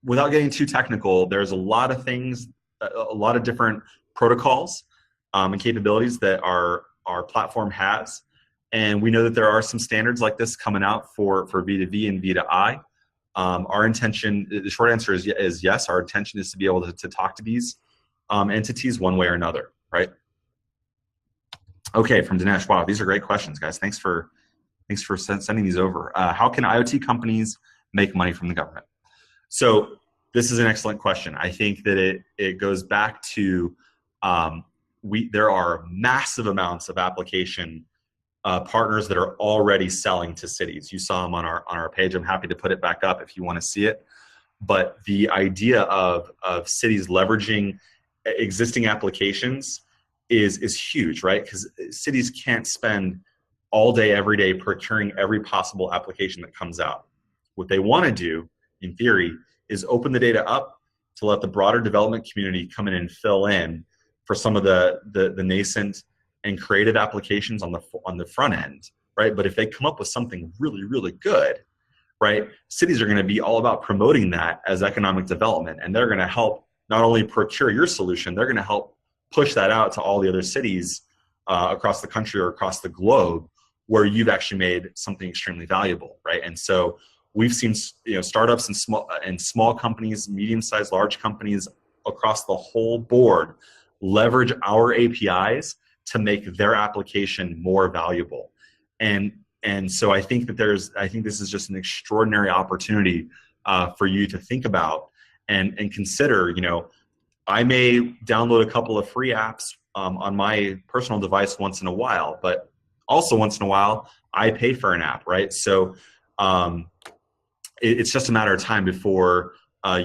Without getting too technical, there's a lot of things, a lot of different protocols and capabilities that our platform has. And we know that there are some standards like this coming out for V2V and V2I. Our intention, the short answer is yes, our intention is to be able to talk to these entities one way or another, right? Okay, from Dinesh, wow, these are great questions, guys. Thanks for sending these over. How can IoT companies make money from the government? So this is an excellent question. I think that it goes back to there are massive amounts of application partners that are already selling to cities. You saw them on our page. I'm happy to put it back up if you want to see it. But the idea of cities leveraging existing applications is huge, right? Because cities can't spend all day, every day procuring every possible application that comes out. What they want to do, in theory, is open the data up to let the broader development community come in and fill in for some of the nascent and creative applications on the front end, right? But if they come up with something really, really good, right, cities are going to be all about promoting that as economic development, and they're going to help not only procure your solution, they're going to help push that out to all the other cities across the country or across the globe where you've actually made something extremely valuable, right? And so we've seen, startups and small companies, medium-sized, large companies across the whole board leverage our APIs to make their application more valuable. And so I think that this is just an extraordinary opportunity for you to think about and consider. I may download a couple of free apps on my personal device once in a while, but also once in a while I pay for an app, right? So it's just a matter of time before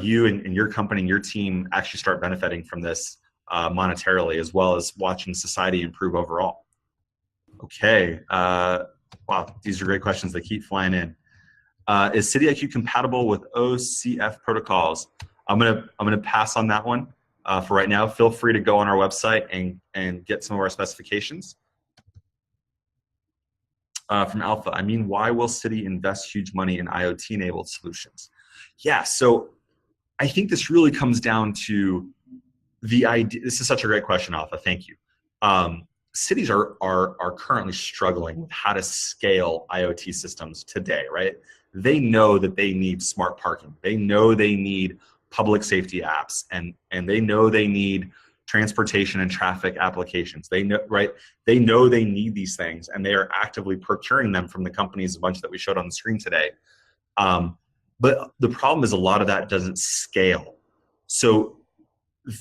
you and your company and your team actually start benefiting from this monetarily, as well as watching society improve overall. Okay. Wow, these are great questions. They keep flying in. Is CityIQ compatible with OCF protocols? I'm gonna pass on that one for right now. Feel free to go on our website and get some of our specifications. From Alpha, why will City invest huge money in IoT-enabled solutions? Yeah, so I think this really comes down to the idea. This is such a great question, Alpha. Thank you. Cities are currently struggling with how to scale IoT systems today, right? They know that they need smart parking. They know they need public safety apps, and they know they need transportation and traffic applications. They know, right? They know they need these things, and they are actively procuring them from the companies, a bunch that we showed on the screen today. But the problem is a lot of that doesn't scale. So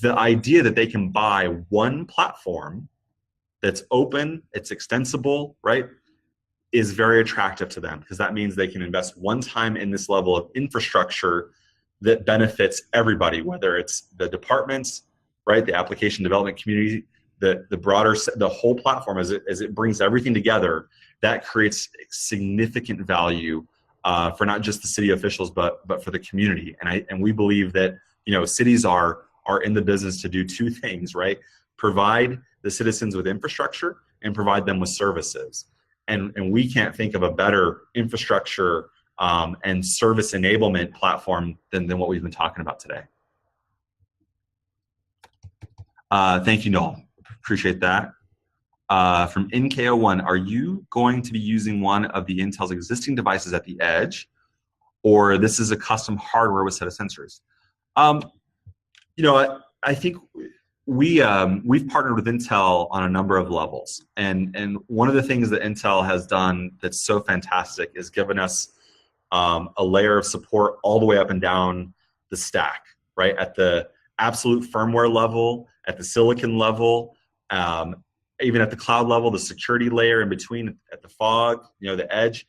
the idea that they can buy one platform that's open, it's extensible, right, is very attractive to them, because that means they can invest one time in this level of infrastructure that benefits everybody, whether it's the departments, right, the application development community, the whole platform as it brings everything together. That creates significant value for not just the city officials, but for the community. And we believe that cities are in the business to do two things, right? Provide the citizens with infrastructure and provide them with services. And we can't think of a better infrastructure and service enablement platform than what we've been talking about today. Thank you, Noel. Appreciate that. From NKO1, are you going to be using one of the Intel's existing devices at the edge, or this is a custom hardware with a set of sensors? I think we've partnered with Intel on a number of levels, and one of the things that Intel has done that's so fantastic is given us a layer of support all the way up and down the stack, right? At the absolute firmware level, at the silicon level, even at the cloud level, the security layer in between, at the fog, the edge,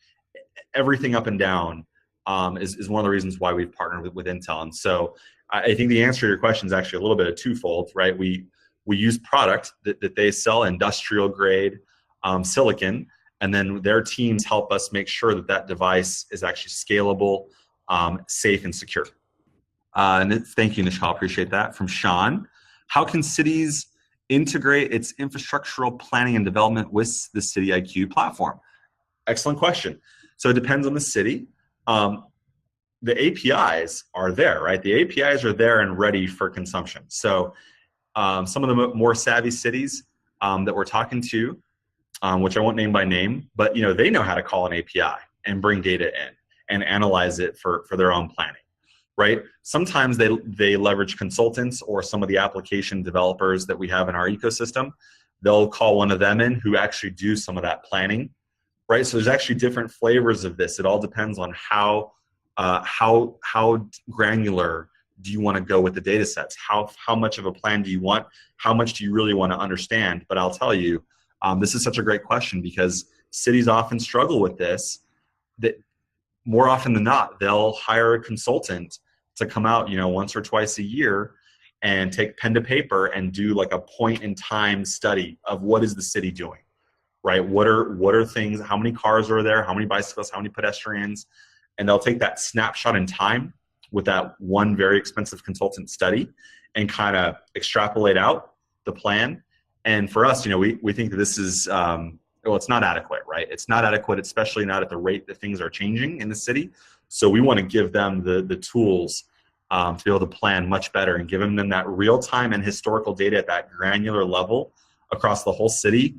everything up and down is one of the reasons why we've partnered with Intel. And so I think the answer to your question is actually a little bit of twofold, right? We use product that they sell, industrial grade silicon, and then their teams help us make sure that device is actually scalable, safe, and secure. And thank you, Nishal, appreciate that. From Sean, how can cities integrate its infrastructural planning and development with the CityIQ platform? Excellent question. So it depends on the city. The APIs are there, right? The APIs are there and ready for consumption. So some of the more savvy cities that we're talking to, which I won't name by name, but they know how to call an API and bring data in and analyze it for their own planning, right? Sometimes they leverage consultants or some of the application developers that we have in our ecosystem. They'll call one of them in who actually do some of that planning, right? So there's actually different flavors of this. It all depends on how granular do you want to go with the data sets? How much of a plan do you want? How much do you really want to understand? But I'll tell you, this is such a great question, because cities often struggle with this. That more often than not, they'll hire a consultant to come out, once or twice a year and take pen to paper and do like a point in time study of what is the city doing, right? What are things, how many cars are there, how many bicycles, how many pedestrians, and they'll take that snapshot in time with that one very expensive consultant study and kind of extrapolate out the plan. And for us, we think that this is, well, it's not adequate, right? It's not adequate, especially not at the rate that things are changing in the city. So we want to give them the tools to be able to plan much better and giving them that real-time and historical data at that granular level across the whole city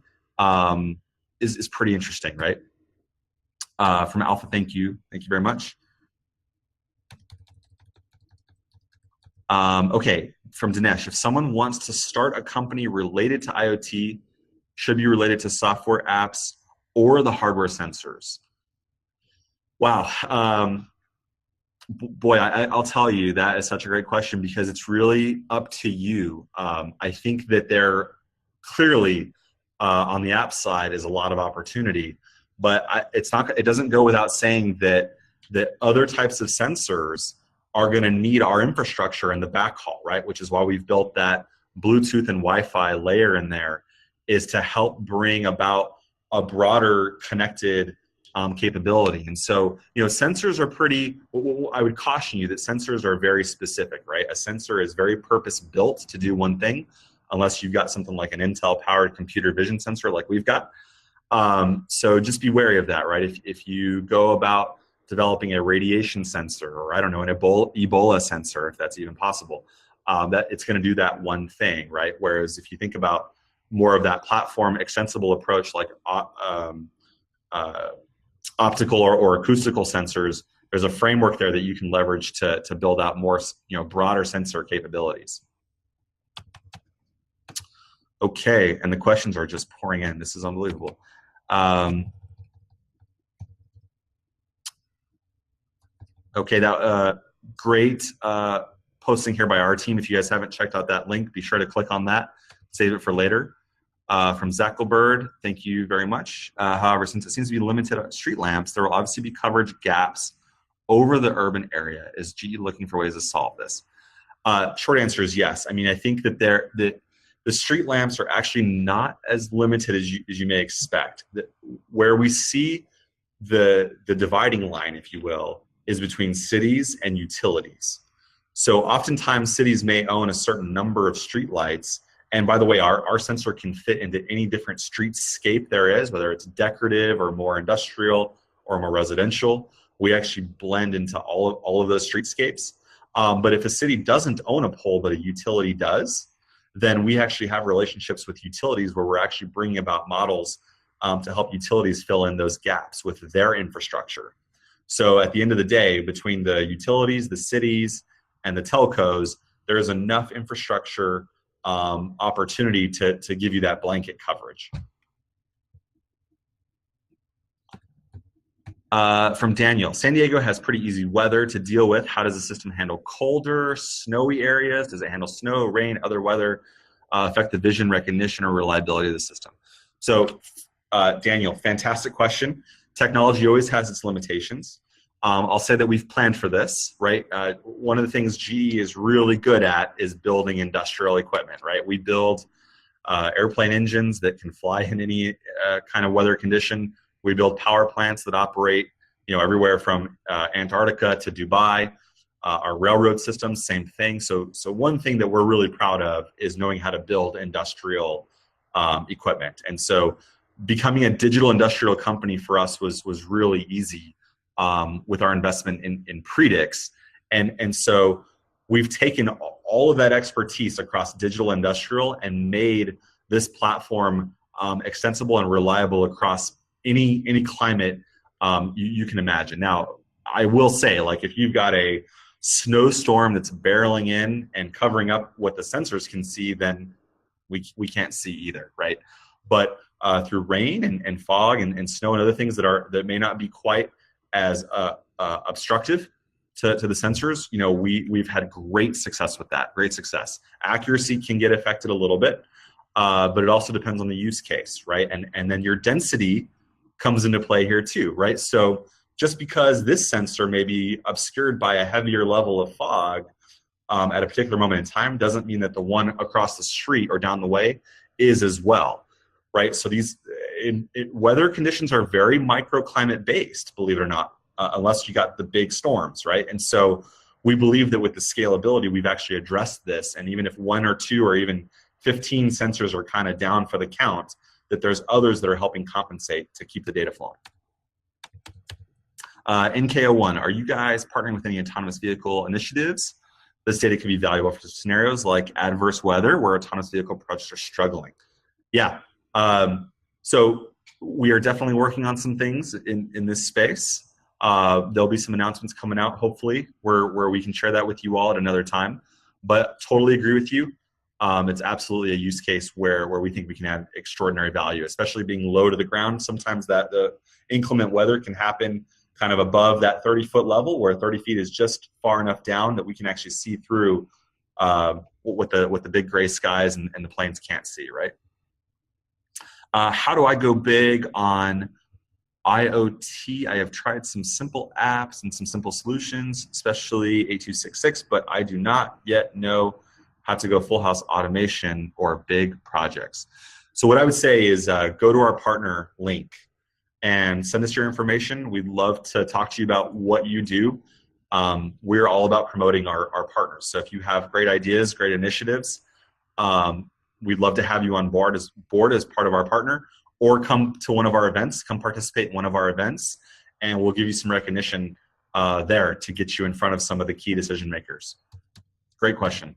is pretty interesting, right? From Alpha, thank you very much. Okay, from Dinesh, if someone wants to start a company related to IoT, should be related to software apps or the hardware sensors. Wow. Boy, I'll tell you, that is such a great question because it's really up to you. I think that there clearly on the app side is a lot of opportunity, but it doesn't go without saying that other types of sensors are going to need our infrastructure in the backhaul, right? Which is why we've built that Bluetooth and Wi-Fi layer in there, is to help bring about a broader connected capability. And so, sensors are pretty, I would caution you that sensors are very specific, right? A sensor is very purpose-built to do one thing, unless you've got something like an Intel-powered computer vision sensor like we've got. So just be wary of that, right? If you go about developing a radiation sensor, or I don't know, an Ebola sensor, if that's even possible, that it's going to do that one thing, right? Whereas if you think about more of that platform extensible approach, like optical or acoustical sensors, there's a framework there that you can leverage to build out more, broader sensor capabilities. Okay, and the questions are just pouring in. This is unbelievable. Okay, that great posting here by our team. If you guys haven't checked out that link, be sure to click on that, save it for later. From Zackelbird, thank you very much. However, since it seems to be limited on street lamps, there will obviously be coverage gaps over the urban area. Is GE looking for ways to solve this? Short answer is yes. I mean, I think that the street lamps are actually not as limited as you may expect. Where we see the dividing line, if you will, is between cities and utilities. So oftentimes cities may own a certain number of street lights. And by the way, our sensor can fit into any different streetscape there is, whether it's decorative or more industrial or more residential. We actually blend into all of those streetscapes. But if a city doesn't own a pole, but a utility does, then we actually have relationships with utilities where we're actually bringing about models to help utilities fill in those gaps with their infrastructure. So at the end of the day, between the utilities, the cities, and the telcos, there is enough infrastructure opportunity to give you that blanket coverage. From Daniel, San Diego has pretty easy weather to deal with. How does the system handle colder, snowy areas? Does it handle snow, rain, other weather, affect the vision recognition or reliability of the system? So Daniel, fantastic question. Technology always has its limitations. I'll say that we've planned for this, right? One of the things GE is really good at is building industrial equipment, right? We build airplane engines that can fly in any kind of weather condition. We build power plants that operate, everywhere from Antarctica to Dubai. Our railroad systems, same thing. So one thing that we're really proud of is knowing how to build industrial equipment. And so becoming a digital industrial company for us was really easy with our investment in Predix. And so we've taken all of that expertise across digital industrial and made this platform extensible and reliable across any climate you can imagine. Now, I will say, like, if you've got a snowstorm that's barreling in and covering up what the sensors can see, then we can't see either, right? But through rain and fog and snow and other things that may not be quite as obstructive to the sensors, we've had great success with that. Great success. Accuracy can get affected a little bit, but it also depends on the use case, right? And then your density comes into play here too, right? So just because this sensor may be obscured by a heavier level of fog at a particular moment in time doesn't mean that the one across the street or down the way is as well, right? So these weather conditions are very microclimate based, believe it or not, unless you got the big storms, right? And so we believe that with the scalability, we've actually addressed this. And even if 1 or 2 or even 15 sensors are kind of down for the count, that there's others that are helping compensate to keep the data flowing. NKO1, are you guys partnering with any autonomous vehicle initiatives? This data can be valuable for scenarios like adverse weather, where autonomous vehicle projects are struggling. Yeah, so we are definitely working on some things in this space. There'll be some announcements coming out, hopefully, where we can share that with you all at another time. But totally agree with you. It's absolutely a use case where we think we can add extraordinary value, especially being low to the ground. Sometimes that the inclement weather can happen kind of above that 30-foot level, where 30 feet is just far enough down that we can actually see through what the big gray skies and the planes can't see, right? How do I go big on IoT? I have tried some simple apps and some simple solutions, especially 8266, but I do not yet know how to go full house automation or big projects. So what I would say is go to our partner link and send us your information. We'd love to talk to you about what you do. We're all about promoting our partners. So if you have great ideas, great initiatives, we'd love to have you on board as part of our partner, or come to one of our events, come participate in one of our events, and we'll give you some recognition there to get you in front of some of the key decision makers. Great question.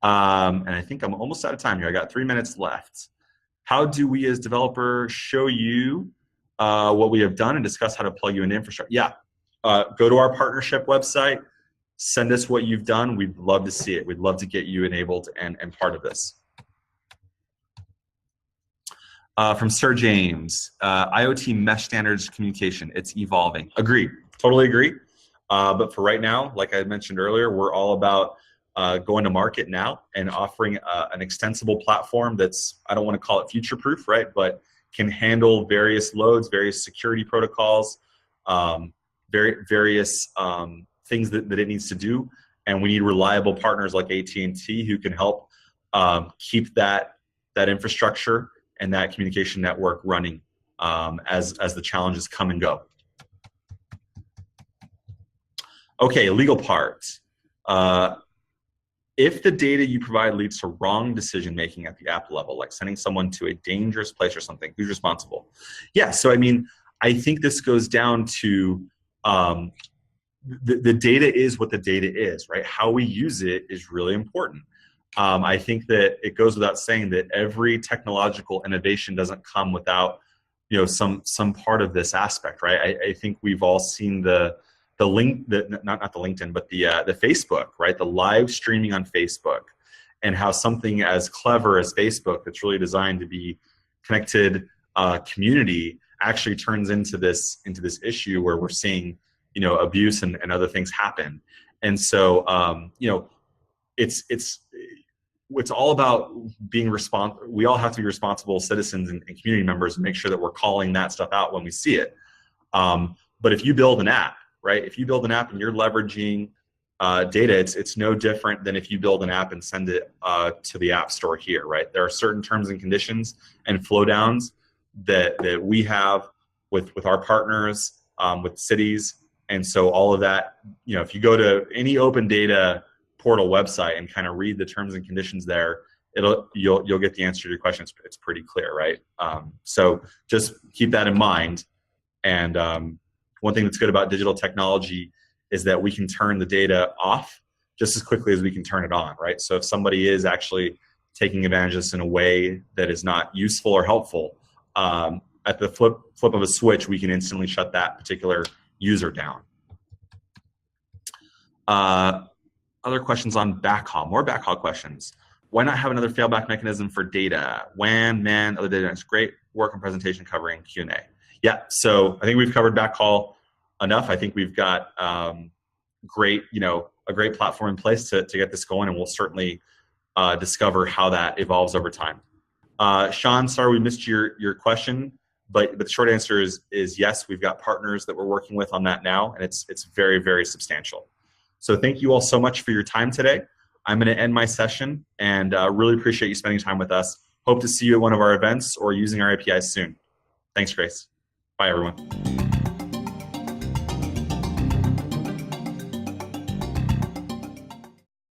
And I think I'm almost out of time here. I got 3 minutes left. How do we as developers show you what we have done and discuss how to plug you into infrastructure? Yeah, go to our partnership website, send us what you've done. We'd love to see it. We'd love to get you enabled and part of this. From Sir James, IoT mesh standards communication, it's evolving. Agree, totally agree. But for right now, like I mentioned earlier, we're all about going to market now and offering an extensible platform that's, I don't want to call it future-proof, right? But can handle various loads, various security protocols, various things that it needs to do. And we need reliable partners like AT&T who can help keep that infrastructure and that communication network running as the challenges come and go. Okay, legal part. If the data you provide leads to wrong decision making at the app level, like sending someone to a dangerous place or something, who's responsible? Yeah, so I mean, I think this goes down to the data is what the data is, right? How we use it is really important. I think that it goes without saying that every technological innovation doesn't come without, you know, some part of this aspect, right? I think we've all seen the link, not the LinkedIn, but the Facebook, right? The live streaming on Facebook, and how something as clever as Facebook, that's really designed to be connected community, actually turns into this issue where we're seeing, you know, abuse and other things happen. And so, you know, it's all about being responsible. We all have to be responsible citizens and community members and make sure that we're calling that stuff out when we see it. But if you build an app, right? If you build an app and you're leveraging data, it's no different than if you build an app and send it to the app store here, right? There are certain terms and conditions and flow downs that we have with our partners, with cities. And so all of that, you know, if you go to any open data portal website and kind of read the terms and conditions there, you'll get the answer to your question. It's pretty clear, right? So just keep that in mind. And one thing that's good about digital technology is that we can turn the data off just as quickly as we can turn it on, right? So if somebody is actually taking advantage of this in a way that is not useful or helpful, at the flip of a switch, we can instantly shut that particular user down. Other questions on backhaul, more backhaul questions. Why not have another failback mechanism for data? WAN, MAN, other data. It's great work and presentation covering Q&A. Yeah, so I think we've covered backhaul enough. I think we've got a great platform in place to get this going, and we'll certainly discover how that evolves over time. Sean, sorry we missed your question, but the short answer is yes, we've got partners that we're working with on that now, and it's very, very substantial. So thank you all so much for your time today. I'm going to end my session, and really appreciate you spending time with us. Hope to see you at one of our events or using our APIs soon. Thanks, Grace. Bye, everyone.